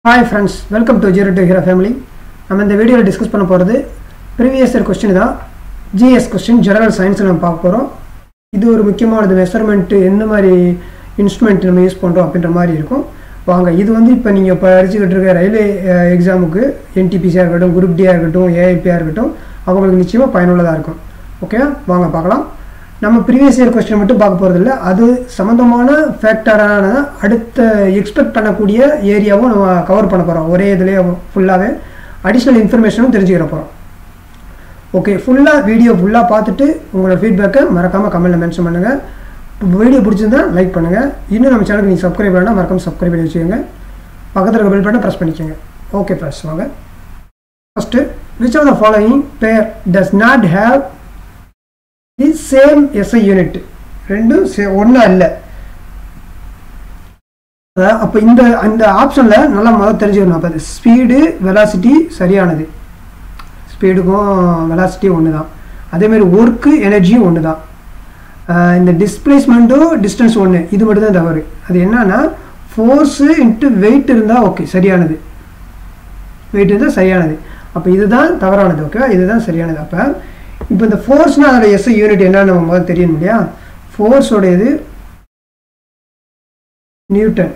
Hi friends, welcome to Zero to Hero family. நம்ம இந்த வீடியோல டிஸ்கஸ் பண்ண போறது previous year question தான். GS question general science நம்ம பார்க்க போறோம். இது ஒரு முக்கியமான மெஷர்மென்ட் என்ன மாதிரி இன்ஸ்ட்ருமென்ட் நம்ம யூஸ் பண்றோம் அப்படின்ற மாதிரி இருக்கும். வாங்க இது வந்து இப்போ நீங்க படிச்சிட்டு இருக்க ரயில்வே எக்ஸாமுக்கு NTPC ஆ இருக்கட்டும், குரூப் D ஆ இருக்கட்டும், AIP ஆ இருக்கட்டும் அவங்களுக்கு நிச்சயமா பயனுள்ளதா இருக்கும். ஓகே வாங்க பார்க்கலாம். நம்ம previous year question மட்டும் பார்க்க போறது இல்ல, அது சம்பந்தமான ஃபேக்டரான அடுத்த எக்ஸ்பெக்ட் பண்ணக்கூடிய ஏரியாவும் நம்ம கவர் பண்ண போறோம். ஒரே இதுலயே ஃபுல்லாவே அடிஷனல் இன்ஃபர்மேஷனும் தெரிஞ்சுக்கிற போறோம். ஓகே ஃபுல்லா வீடியோ ஃபுல்லா பார்த்துட்டு உங்களோட ஃபீட்பேக்கை மறக்காம கமெண்ட்ல மென்ஷன் பண்ணுங்க. வீடியோ பிடிச்சிருந்தா லைக் பண்ணுங்க. இன்னும் நம்ம சேனலுக்கு நீங்க சப்ஸ்கிரைப் பண்ணா மறக்காம சப்ஸ்கிரைப் பண்ணி வச்சுக்கோங்க. பக்கத்துல இருக்க பெல் பட்டனை பிரஸ் பண்ணிக்கோங்க. ஓகே ஃப்ரெண்ட்ஸ் வாங்க. First which of the following pair does not have the same SI unit? ரெண்டும் ஒண்ணா இல்ல. அப்ப இந்த ஆப்ஷன்ல நல்லா முதல்ல தெரிஞ்சுக்கணும். அப்ப ஸ்பீடு வெலாசிட்டி சரியானது, ஸ்பீடுக்கும் வெலாசிட்டி ஒன்று தான். அதே மாதிரி ஒர்க்கு எனர்ஜியும் ஒன்று தான். இந்த டிஸ்பிளேஸ்மெண்ட்டும் டிஸ்டன்ஸ் ஒன்று, இது மட்டும் தான் தவறு. அது என்னன்னா ஃபோர்ஸு இன்ட்டு வெயிட் இருந்தால் ஓகே சரியானது, வெயிட் இருந்தால் சரியானது. அப்போ இதுதான் தவறானது. ஓகேவா, இதுதான் சரியானது. அப்போ இப்போ இந்த ஃபோர்ஸ்னால் அதோட SI யூனிட் என்னன்னு நம்ம முதல்ல தெரியணும் இல்லையா. ஃபோர்ஸோடையது நியூட்டன்.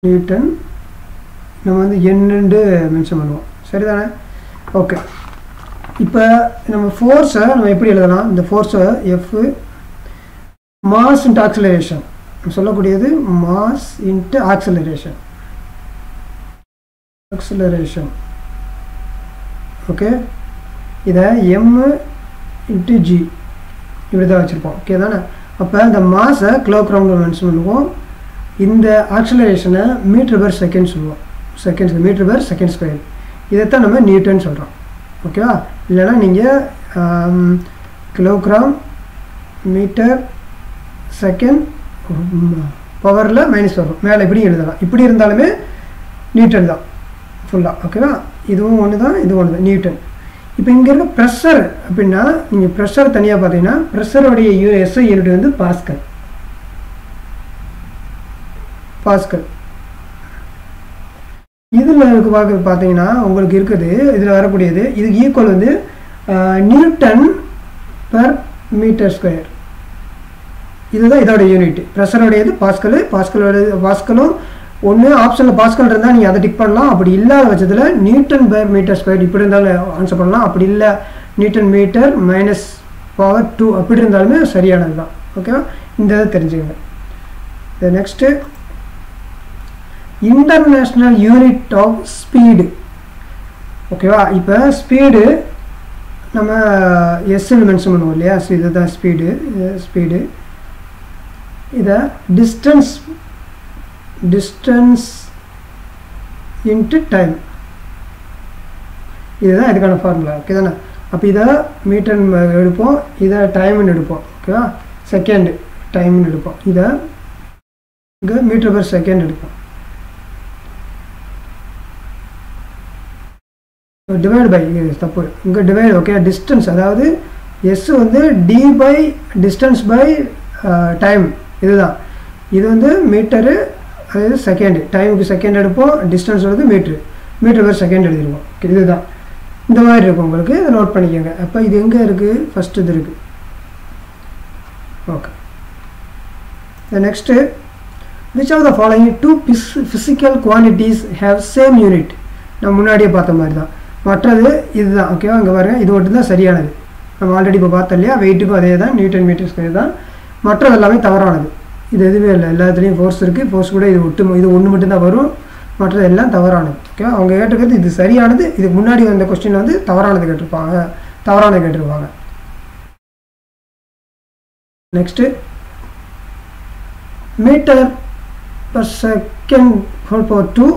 நியூட்டன் நம்ம வந்து என்னென்று மென்ஷன் பண்ணுவோம், சரிதானே? ஓகே இப்போ நம்ம ஃபோர்ஸை நம்ம எப்படி எழுதலாம்? இந்த ஃபோர்ஸை எஃப் மாஸ் இன்ட்டு ஆக்சலரேஷன் சொல்லக்கூடியது, mass into acceleration. Acceleration okay, இதை M இன்ட்டு G இப்படி தான் வச்சுருப்போம். ஓகே தானே? அப்போ இந்த மாஸை கிலோகிராமில் மென்ஷன் பண்ணுவோம். இந்த ஆக்சலரேஷனை மீட்டர் பெர் செகண்ட் சொல்லுவோம். Seconds metre per second square. இதைத்தான் நம்ம நியூட்டன் சொல்கிறோம். ஓகேவா? இல்லைனா நீங்கள் கிலோகிராம் மீட்டர் செகண்ட் பவரில் மைனஸ் வரும், மேலே இப்படி எழுதலாம். இப்படி இருந்தாலுமே நியூட்டன் தான் ஃபுல்லாக. ஓகேவா? இதுவும் ஒன்று தான், இது ஒன்று தான், நியூட்டன். இப்போ இங்கே இருக்க ப்ரெஷர் அப்படின்னா நீங்கள் ப்ரெஷர் தனியாக பார்த்தீங்கன்னா ப்ரெஷருடைய SI யூனிட் வந்து பாஸ்கல். பாஸ்கல் இதில் பார்த்தீங்கன்னா உங்களுக்கு இருக்குது, இதில் வரக்கூடியது இதுக்கு ஈக்குவல் வந்து நியூட்டன் பெர் மீட்டர் ஸ்கொயர். இதுதான் இதோட யூனிட். ப்ரெஷருடையது பாஸ்கல். பாஸ்கலும் ஒன்று ஆப்ஷனில் பாஸ்கல் இருந்தால் நீங்கள் அதை டிக் பண்ணலாம். அப்படி இல்லாத பட்சத்தில் நியூட்டன் பெர் மீட்டர் ஸ்கொயர் இப்படி இருந்தாலும் ஆன்சர் பண்ணலாம். அப்படி இல்லை நியூட்டன் மீட்டர் மைனஸ் பவர் 2 அப்படி இருந்தாலுமே சரியானது தான். ஓகேவா? இந்த இதை தெரிஞ்சுக்கங்க. Next international unit of speed. ஓகேவா? இப்போ ஸ்பீடு நம்ம எஸ்ன்னு மென்ஷன் பண்ணுவோம் இல்லையா. இதுதான் ஸ்பீடு. இதை டிஸ்டன்ஸ் இன்ட்டு டைம், இதுதான் இதுக்கான ஃபார்முலா. ஓகே தானே? அப்போ இதை மீட்டர் எடுப்போம், இதை டைம்னு எடுப்போம். ஓகேவா? செகண்ட் டைம்னு எடுப்போம். இதை இங்கே மீட்டர் பெர் செகண்ட் எடுப்போம். டிவைட் பை, தப்பு இங்கே டிவைட். ஓகே, டிஸ்டன்ஸ் அதாவது எஸ் வந்து T by distance by time, இதுதான். இது வந்து மீட்டரு, அதாவது செகண்ட். டைமுக்கு செகண்ட் எடுப்போம், டிஸ்டன்ஸ் வந்து மீட்டர் பெர் செகண்ட் எழுதிடுவோம். இதுதான் இந்த மாதிரி இருக்கும் உங்களுக்கு, இதை நோட் பண்ணிக்கோங்க. அப்போ இது எங்கே இருக்குது? ஃபஸ்ட் இது இருக்குது. Okay, next which of the following two physical quantities have same unit? நம்ம முன்னாடியே பார்த்த மாதிரி தான். மற்றது இதுதான். ஓகேவா? இங்கே பாருங்கள், இது மட்டும் தான் சரியானது. நம்ம ஆல்ரெடி இப்போ பார்த்தோம் இல்லையா, வெயிட்டுக்கும் அதே தான், நியூட்டன் மீட்டர் ஸ்கொயர் தான். மற்றது எல்லாமே தவறானது. இது எதுவுமே இல்லை, எல்லாத்துலேயும் ஃபோர்ஸ் இருக்குது. ஃபோர்ஸ் கூட இது ஒன்று மட்டும்தான் வரும், மற்றது எல்லாம் தவறானது. ஓகே, அவங்க கேட்டிருக்கிறது இது சரியானது. இதுக்கு முன்னாடி வந்த கொஸ்டின் வந்து தவறானது கேட்டிருப்பாங்க. Next metre per second whole power 2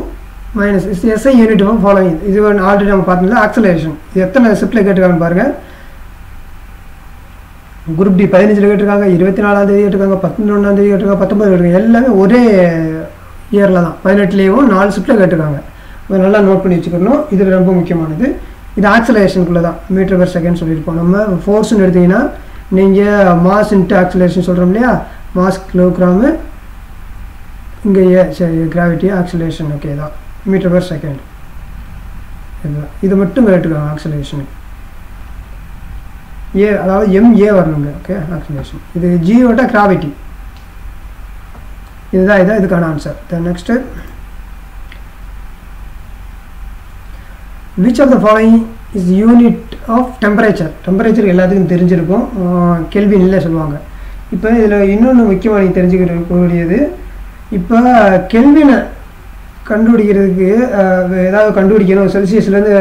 minus SI unit of following. இது ஆல்ரெடி நம்ம பார்த்தோம்ல. ஆக்சலரேஷன் இது எத்தனை ஷிஃப்ட்டில் கேட்டிருக்காங்கன்னு பாருங்கள். குரூப் D 15 கேட்டிருக்காங்க, 24ஆம் தேதி கேட்டிருக்காங்க, 11ஆம் தேதி கேட்டிருக்காங்க, 19 கேட்டிருக்காங்க. எல்லாமே ஒரே இயரில் தான், 18லேயும் 4 ஷிஃப்ட்டில் கேட்டிருக்காங்க. அதை நல்லா நோட் பண்ணி வச்சுக்கணும். இது ரொம்ப முக்கியமானது. இது ஆக்சலரேஷனுக்குள்ளே தான், மீட்டர் பெர் செகண்ட் சொல்லியிருப்போம். நம்ம ஃபோர்ஸ்ன்னு எடுத்திங்கன்னா நீங்கள் மாஸ் இன்ட்டு ஆக்சலரேஷன் சொல்கிறோம் இல்லையா. மாஸ் கிலோகிராமு இங்கே கிராவிட்டி ஆக்சிலேஷன் ஓகே தான் மீட்டர் பர் செகண்ட் இதுதான். இது மட்டும் கேட்டுக்காங்க ஆக்சிலேஷனுக்கு ஏ, அதாவது MA வரணுங்க. ஓகே ஆக்சிலேஷன் இது ஜியோட கிராவிட்டி இதுதான் இதுக்கான answer. Then next which of the following is unit of temperature? Temperature எல்லாத்துக்கும் தெரிஞ்சிருக்கும், கெல்வின்ல சொல்லுவாங்க. இப்போ இதில் இன்னொன்று முக்கியமாக நீங்கள் தெரிஞ்சுக்கக்கூடியது, இப்போ கெல்வினை கண்டுபிடிக்கிறதுக்கு ஏதாவது கண்டுபிடிக்கணும் செல்சியஸ்லேருந்து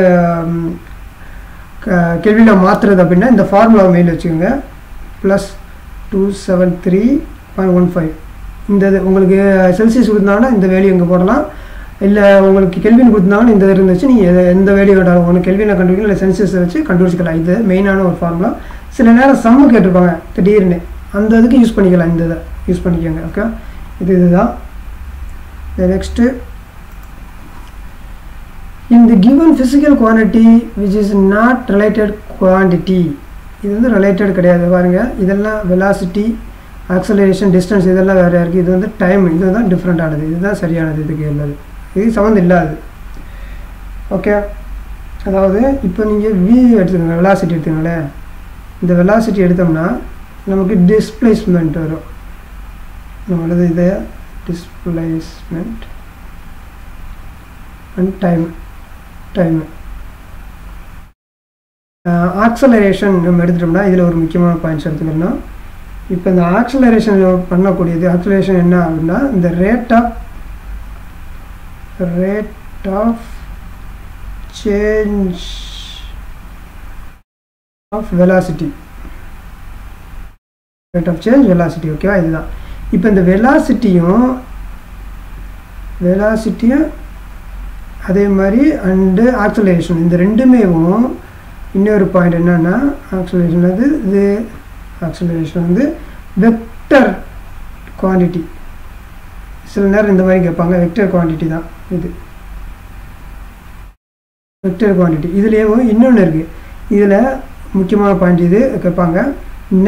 கெல்வினை மாற்றுறது அப்படின்னா இந்த ஃபார்முலாவை மெயில் வச்சுக்கோங்க. +273.15 இந்த இது உங்களுக்கு செல்சியஸ் கொடுத்தாங்கன்னா இந்த வேல்யூ இங்கே போடலாம், இல்லை உங்களுக்கு கெல்வின் கொடுத்தாங்கன்னா இந்த இருந்துச்சு நீங்கள் எந்த வேல்யூ வேண்டாம் ஒன்று கெல்வினை கண்டுபிடிக்கலாம், இல்லை செல்சியஸை வச்சு கண்டுபிடிச்சிக்கலாம். இது மெயினான ஒரு ஃபார்முலா. சில நேரம் சம்மு கேட்டிருப்பாங்க திடீர்னு, அந்த இதுக்கு யூஸ் பண்ணிக்கலாம், இந்த இதை யூஸ் பண்ணிக்கோங்க. ஓகே இதுதான். Next in the given physical quantity which is not related quantity, இது வந்து ரிலேட்டட் கிடையாது பாருங்கள். இதெல்லாம் வெலாசிட்டி, ஆக்சலரேஷன், டிஸ்டன்ஸ் இதெல்லாம் வேறு இருக்குது. இது வந்து டைம், இதுதான் டிஃப்ரெண்ட்டானது, இதுதான் சரியானது, இதுக்கு உள்ளது, இது சம்மந்தம் இல்லாது. ஓகே அதாவது இப்போ நீங்கள் V எடுத்துக்கோங்க, வெலாசிட்டி எடுத்துக்கோங்களேன். இந்த வெலாசிட்டி எடுத்தோம்னா நமக்கு டிஸ்பிளேஸ்மெண்ட் வரும். நம்மளது இது டிஸ்பிளேஸ்மெண்ட் அண்ட் டைம். ஆக்சலரேஷன் நம்ம எடுத்துட்டோம்னா இதில் ஒரு முக்கியமான பாயிண்ட்ஸ் எடுத்துக்கணும். இப்போ இந்த ஆக்சலரேஷன் பண்ணக்கூடியது ஆக்சலரேஷன் என்ன அப்படின்னா இந்த rate of change of velocity, rate of change velocity. ஓகேவா இதுதான். இப்போ இந்த வெலாசிட்டியும் அதே மாதிரி அண்டு ஆக்சலரேஷன் இந்த ரெண்டுமேவும் இன்னொரு பாயிண்ட் என்னென்னா ஆக்சலரேஷன் வந்து வெக்டர் குவான்டிட்டி. சில நேரம் இந்த மாதிரி கேட்பாங்க, வெக்டர் குவான்டிட்டி தான் இது, வெக்டர் குவான்டிட்டி. இதுலேயும் இன்னொன்று இருக்குது, இதில் முக்கியமான பாயிண்ட் இது கேட்பாங்க,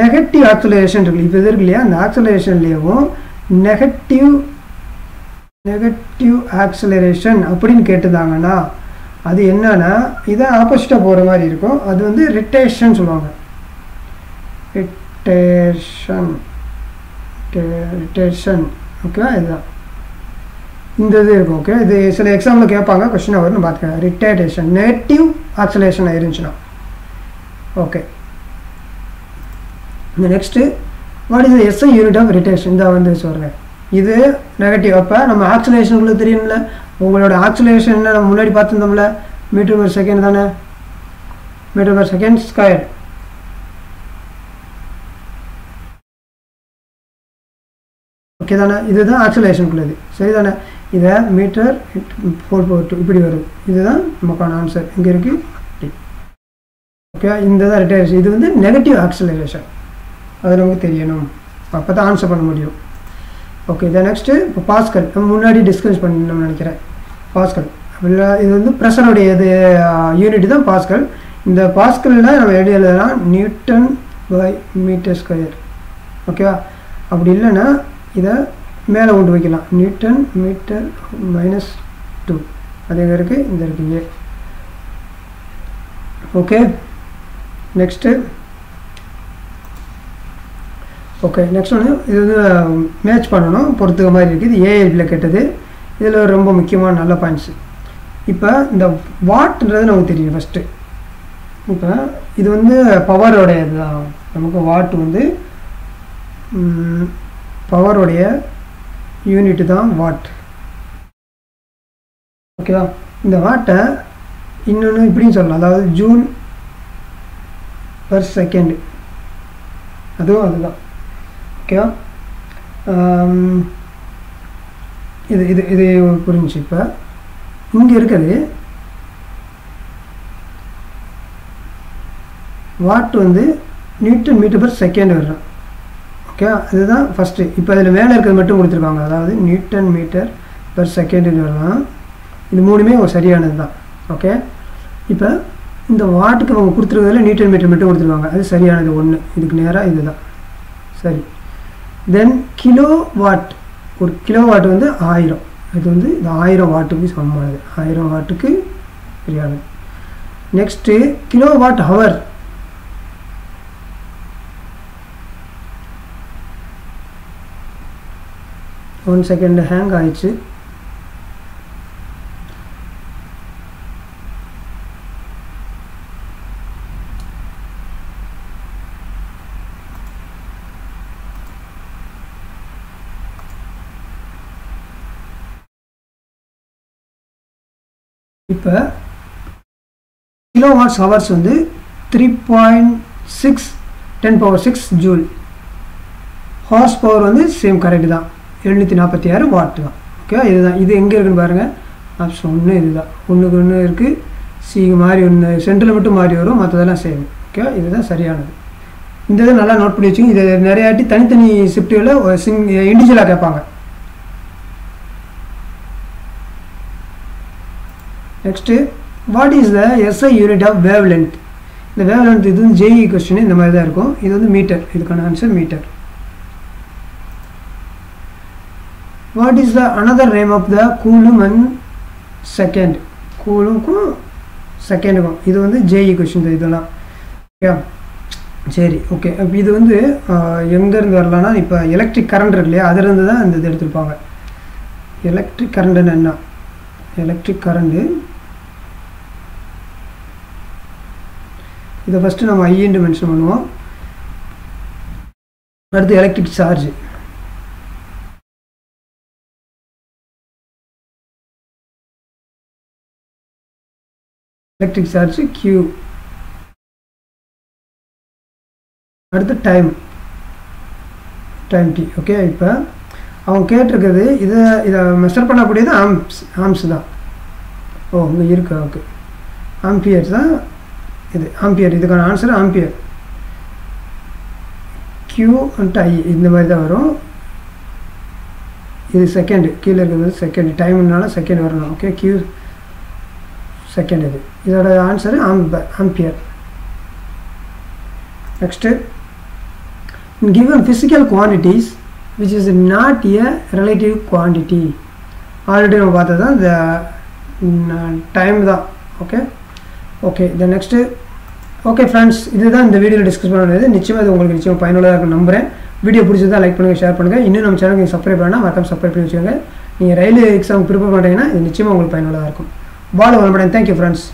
நெகட்டிவ் ஆக்சலரேஷன் இருக்குது. இப்போ இது இருக்கு இல்லையா, அந்த ஆக்சலரேஷன்லேயும் நெகட்டிவ் ஆக்சலரேஷன் அப்படின்னு கேட்டுருந்தாங்கன்னா அது என்னன்னா இதை ஆப்போசிட்டாக போகிற மாதிரி இருக்கும். அது வந்து ரிட்டேஷன் சொல்லுவாங்க. ரிட்டேஷன் ஓகேவா இதுதான் இந்த இது இருக்கும். ஓகே இது சில எக்ஸாம்பிள் கேட்பாங்க, கொஸ்டின் வரும்னு பார்த்துக்கேன். ரிட்டேஷன் நெகட்டிவ் ஆக்சலரேஷன் இருந்துச்சுன்னா. ஓகே இந்த next what is SI unit of retardation? இந்த வந்து சொல்கிறேன், இது நெகட்டிவ். அப்போ நம்ம ஆக்சலேஷனுக்குள்ளே தெரியும்ல, உங்களோட ஆக்சலேஷன் என்ன நம்ம முன்னாடி பார்த்துருந்தோம்ல, மீட்டர் பர் செகண்ட் தானே, metre per second square. Okay தானே, இதுதான் ஆக்சலேஷனுக்குள்ளது, சரி தானே. இதை மீட்டர் 4/2 இப்படி வரும். இதுதான் நமக்கான ஆன்சர். இங்கே இருக்குது. ஓகே இந்த தான் ரிட்டேஷன். இது வந்து நெகட்டிவ் ஆக்சலரேஷன், அது நமக்கு தெரியணும், அப்போ தான் ஆன்சர் பண்ண முடியும். ஓகே இதை நெக்ஸ்ட்டு இப்போ பாஸ்கல் நம்ம முன்னாடி டிஸ்கஸ் பண்ணணும்னு நினைக்கிறேன். பாஸ்கல் இது வந்து ப்ரெஷருடைய இது யூனிட் தான் பாஸ்கல். இந்த பாஸ்கலில் நம்ம எழுதலாம் நியூட்டன் பை மீட்டர் ஸ்கொயர். ஓகேவா, அப்படி இல்லைன்னா இதை மேலே கொண்டு வைக்கலாம், நியூட்டன் மீட்டர் -2. அது எங்கே இருக்குது, இந்த இருக்குது. ஓகே நெக்ஸ்ட்டு ஓகே நெக்ஸ்ட் ஒன்று இது வந்து மேட்ச் பண்ணணும், பொறுத்துக்க மாதிரி இருக்குது. இது ஏஎல்பியில் கேட்டது. இதில் ரொம்ப முக்கியமான நல்ல பாயிண்ட்ஸு. இப்போ இந்த வாட்ன்றது நமக்கு தெரியும் ஃபஸ்ட்டு. இப்போ இது வந்து பவரோடைய இதுதான், நமக்கு வாட் வந்து பவரோடைய யூனிட்டு தான் வாட். ஓகேவா, இந்த வாட்டை இன்னொன்று இப்படின்னு சொல்லலாம், அதாவது ஜூல் பர் செகண்ட், அதுதான். ஓகேவா, இது இது இது புரிஞ்சு. இப்போ இங்கே இருக்குது வாட் வந்து நியூட்டன் மீட்டர் பர் செகண்ட் வர்றோம். ஓகே இதுதான் ஃபஸ்ட்டு. இப்போ அதில் மேலே இருக்கிறது மட்டும் கொடுத்துருக்காங்க, அதாவது நியூட்டன் மீட்டர் பர் செகண்டுன்னு வரலாம். இது மூணுமே சரியானது தான். ஓகே இப்போ இந்த வாட்டுக்கு அவங்க கொடுத்துருக்கிறதுல நியூட்டன் மீட்டர் மட்டும் கொடுத்துருவாங்க, அது சரியானது ஒன்று. இதுக்கு நேராக இதுதான் சரி. தென் கிலோ வாட் ஒரு கிலோவாட் வந்து 1000. இது வந்து இது 1000 வாட்டுக்கு சமமானது. 1000 வாட்டுக்கு சரியானது. Next kilowatt hour. One second hang ஆயிடுச்சு. இப்போ கிலோவாட்ஸ் ஹவர்ஸ் வந்து 3.6 10⁻6 ஜூல். ஹார்ஸ் பவர் வந்து சேம் கரெக்டு தான், 746 வாட் தான். ஓகே, இதுதான். இது எங்கே இருக்குன்னு பாருங்கள். ஆப்ஷன் 1 இதுதான். ஒன்றுக்கு ஒன்று இருக்குது. சிக்கு மாறி ஒன்று சென்டரில் மட்டும் மாறி வரும், மற்றதெல்லாம் சேம். ஓகே, இதுதான் சரியானது. இந்த இதை நல்லா நோட் பண்ணி வச்சுங்க. இதை நிறையாட்டி தனித்தனி ஷிஃப்ட்டுகளில் இண்டிவிஜுவலாக கேட்பாங்க. Next what is the SI unit of wavelength. இந்த வேவ் லென்த் இது வந்து ஜேஇ கொஸ்டின் இந்த மாதிரி தான் இருக்கும். இது வந்து மீட்டர். இதுக்கான answer metre. What is the another name of the coulomb and second. கூலுக்கும் செகண்டுக்கும் இது வந்து ஜேஇ கொஸ்டின் இதெல்லாம். ஓகே சரி. ஓகே, இப்போ இது வந்து எங்கேருந்து வரலான்னா, இப்போ எலக்ட்ரிக் கரண்ட் இருக்கு இல்லையா, அதிலிருந்து தான் இந்த இது எடுத்துருப்பாங்க. எலக்ட்ரிக் கரண்ட்டுன்னு என்ன? எலக்ட்ரிக் கரண்ட்டு இதை ஃபஸ்ட்டு நம்ம ஐன்னு மென்ஷன் பண்ணுவோம். அடுத்து electric charge. Electric charge Q. அடுத்து டைம் T. ஓகே, இப்போ அவங்க கேட்டிருக்கிறது இதை மெஷர் பண்ணக்கூடியது ஆம்ஸ் தான். ஓ இங்கே இருக்கா? ஓகே, ஆம்பியர்ஸ் தான் இது. ஆம்பியர், இதுக்கான answer ampere. Q and I இந்த மாதிரி தான் வரும். இது செகண்ட், கீழே இருக்கிறது செகண்ட். டைம்னால செகண்ட் வரணும். Okay, Q second. இதோட answer ampere. Next given physical quantities which is not a relative quantity. Already நம்ம பார்த்தது தான் இந்த டைம் தான். Okay the next. Okay friends, இதுதான் இந்த வீடியோவில் டிஸ்கஸ் பண்ணுறது. நிச்சயமாக இது உங்களுக்கு நிச்சயமாக பயனுள்ளதாக இருக்குன்னு நம்புகிறேன். வீடியோ பிடிச்சதா லைக் பண்ணுங்கள், ஷேர் பண்ணுங்கள். இன்னும் நம்ம சேனலுக்கு சப்ஸ்கிரைப் பண்ணால் மறக்காம சப்ஸ்கிரைப் பண்ணி வச்சுக்கோங்க. நீங்கள் ரயில்வே எக்ஸாம் ப்ரிப்பேர் பண்ணுறீங்கன்னா இது நிச்சயமாக உங்களுக்கு பயனுள்ளதாக இருக்கும். வாழ்க வளமுடன். Thank you friends.